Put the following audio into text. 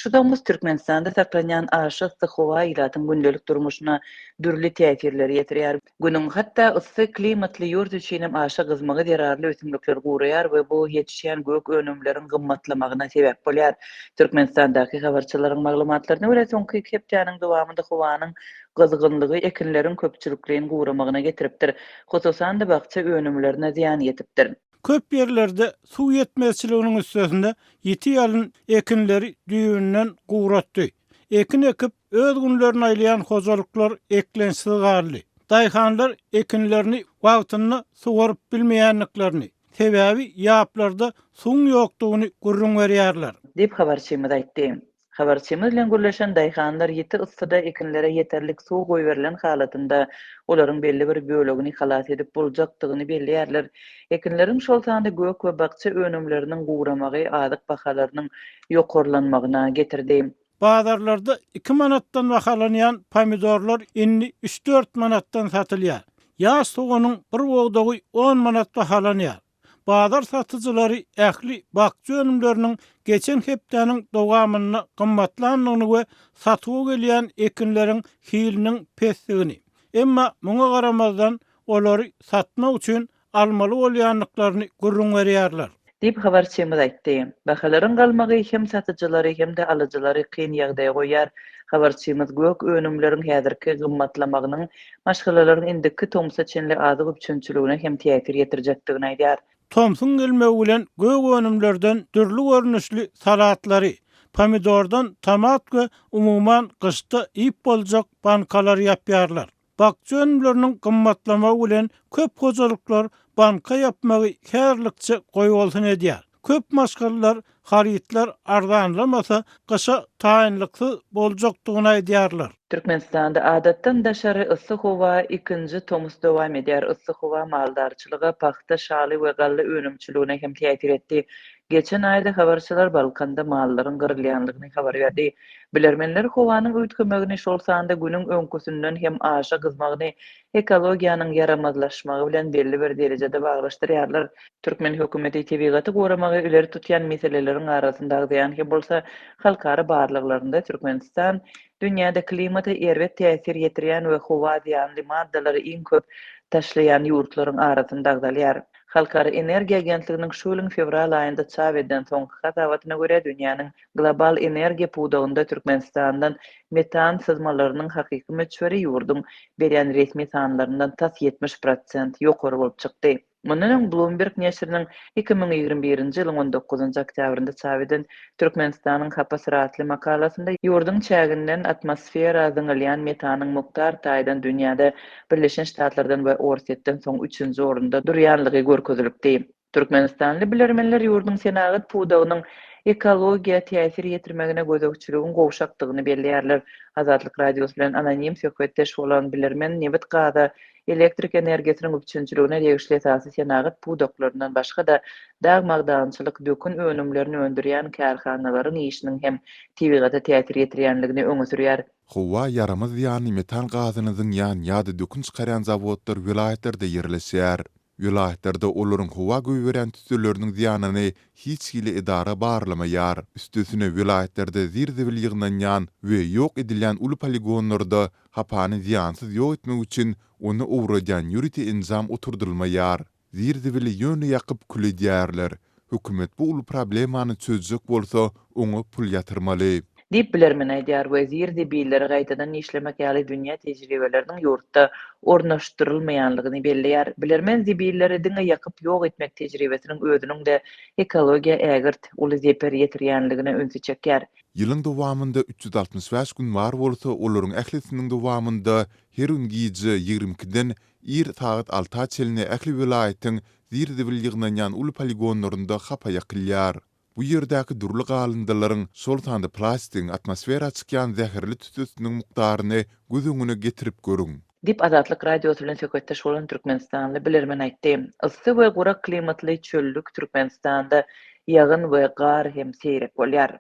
Şu domuz Türkmenistanda saklanyan aşık sıhhova ilatın gündelik durmuşuna dürli täsirleri ýetirýär. Günüň hatda ıssy klimatly ýurt üçinem aşyk gyzmagy derarly ösümlikler guraýar we bu ýetişýän gök önümleriň gymmatlamagyna sebäp bolýar. Türkmenistandaky habarçylaryň maglumatlaryna görä soňky 2 hepdeniň dowamynda howanyň gyzgynlygy ekinleriň köpçülikligiň guramagyna getiripdir. Hususan da bakça önümlerine ziýan ýetipdir. Köp yerlerde su yetmezçiliginin üstesinde yeti ýalyn ekinleri düýünden guratdy. Ekin ekip öz günlerini aýlayan hozalyklar eklensi garly. Daýhanlar ekinlerini wagtyny sugaryp bilmeýänliklerini, sebäbi ýaplarda suň ýokdugyny gurrun berýärler. Dip habarçymyz aýtdy. Habarçymyz bilen gürleşen daýhanlar ýeti ıssyda ekinlere ýeterlik suw goýberilen halatynda olaryň belli bir bölegini halat edip boljakdygyny belliýärler. Ekinleriň şol sanda gök we bakça önümleriniň guramagy adyk bahalarynyň ýokarlanmagyna getirdi. Bazarlarda 2 manatdan bahalanýan pomidorlar inni 3-4 manattan satylýar. Ýaş soğanyň bir bogdagy 10 manat bahalanýar. Bazar satyjylary ähli bakça önümleriniň geçen hepdeniň dowamyny gymmatlanmagyny we satyga gelýän ekinleriň hiliniň pesligini. Emma muňa garamazdan olary satmak üçin almaly bolýanlyklaryny gurrun berýärler. Dip habarçymyz aýtdy. Bahalaryň galmagy hem satyjylary hem de alyjylary kyn ýagdaýa goýar. Habarçymyz gök önümleriň häzirki gymmatlamagynyň maşgalalaryň indiki tomsa çenli adyk üçünçüligine hem täsir ýetirjekdigini aýdýar. Tomsun gelmegi bilen gök önümlerden türlü görnüşli salatlary, pomidordan tomat we umuman gyşda ip boljak bankalar ýapýarlar. Bakça önümleriniň gymmatlamagy bilen köp hozalyklar banka ýapmagy kärlikçe goý bolsun edýär. Köp maşgallar, haritler arzanlamasa gyşa taýynlyksy boljakdygyny aýdýarlar. Türkmenistanda adatdan daşary ıssy howa ikinji tomus dowam edýär. Issy howa maldarçylyga, paxta, şaly we gally önümçiligine hem täsir etdi. Geçen aýda habarçylar Balkanda mallaryň gyrylýanlygyny habar berdi. Bilermenler howanyň öýtgemegini şol sanda günüň öňküsünden hem aşa gyzmagyny ekologiýanyň yaramazlaşmagy bilen belli bir derejede baglaşdyrýarlar. Türkmen hökümeti tebigaty goramagy ileri tutýan meseleleriň arasyndaky ýa-ni bolsa halkara barlyklarynda Türkmenistan dünýäde klimata erwet täsir ýetirýän we howa ziýanly maddalary iň köp taşlayan ýurtlaryň arasynda agdalýar. Halkara Energiýa Agentliginiň şu ýylyň fevral aýynda çap eden soňky hasabatyna görä dünýäniň global energiýa puwdagynda Türkmenistandan metan sızmalarynyň hakyky möçberi ýurdun berýän resmi sanlaryndan tas 70% ýokary bolup çykdy. Mundan Bloomberg näşriniň 2021-nji ýylyň 19-njy oktýabrynda çap eden Türkmenistanyň hapa syratly makalasynda ýurdun çäginden atmosfera zyňylýan metanyň muktar taýdan dünýäde Birleşen Ştatlardan we Orsetden soň 3-nji orunda durýanlygy görkezilipdi. Türkmenistanly bilermenler ýurdun senagat puwdagynyň ekologiýa täsir ýetirmegine gözegçiligin gowşakdygyny belliýärler. Azatlyk radiosu bilen anonim söhbetdeş bolan bilermen Nebet Gaza elektrik energiýasynyň üçünçiligine degişli esasy senagat puwdaklaryndan başga da dagmagdançylyk dökün önümlerini öndürýän karhanalaryň işiniň hem tebigaty täsir ýetirýänligini öňe sürýär. Howa yaramaz ýany metan gazynyň ýa-da dökün çykarýan zawodlar vilayatlerde ýerleşýär. Vilayatlerde olaryň howa göýberen tütüleriniň ziýanyny hiç hili edara barlamaýar. Üstesine vilayatlerde zirdebil ýygnanan we ýok edilen uly poligonlarda hapany ziýansyz ýok etmek üçin onu owrajan ýüriti enzam oturdurulmaýar. Zirdebili ýöne ýakyp külediýärler. Hökümet bu uly problemany çözjek bolsa oňa pul ýatyrmaly. Dip bilermen aýdýar we zirdebilleri gaýtadan işlemek ýaly dünýä tejribeleriniň ýurtda ornaşdyrylmaýanlygyny belliýär. Bilermen zibilleri diňe ýakyp ýok etmek tejribesiniň özüniň de ekologiýa ägirt uly zeper ýetirýänligine öňsü çekýär. Ýylyň dowamynda 365 gün bar bolsa, olaryň ählisiniň dowamynda her gün giýje 22-den 1 saat 6 çelini ähli vilayatyň zirdebil ýygnanan uly poligonlarynda hapa ýakylýar. Bu ýerdäki durly galyndylaryň şol sanda plastiň atmosfera çykýan zäherli tütüsiniň mukdaryny göz öňüne getirip görüň. Dip Azatlyk radiosu bilen söhbetdeş bolan Türkmenistanly bilermen aýtdy. Issy we gurak klimatly çöllük Türkmenistanda ýagyn we gar hem seýrek bolýar.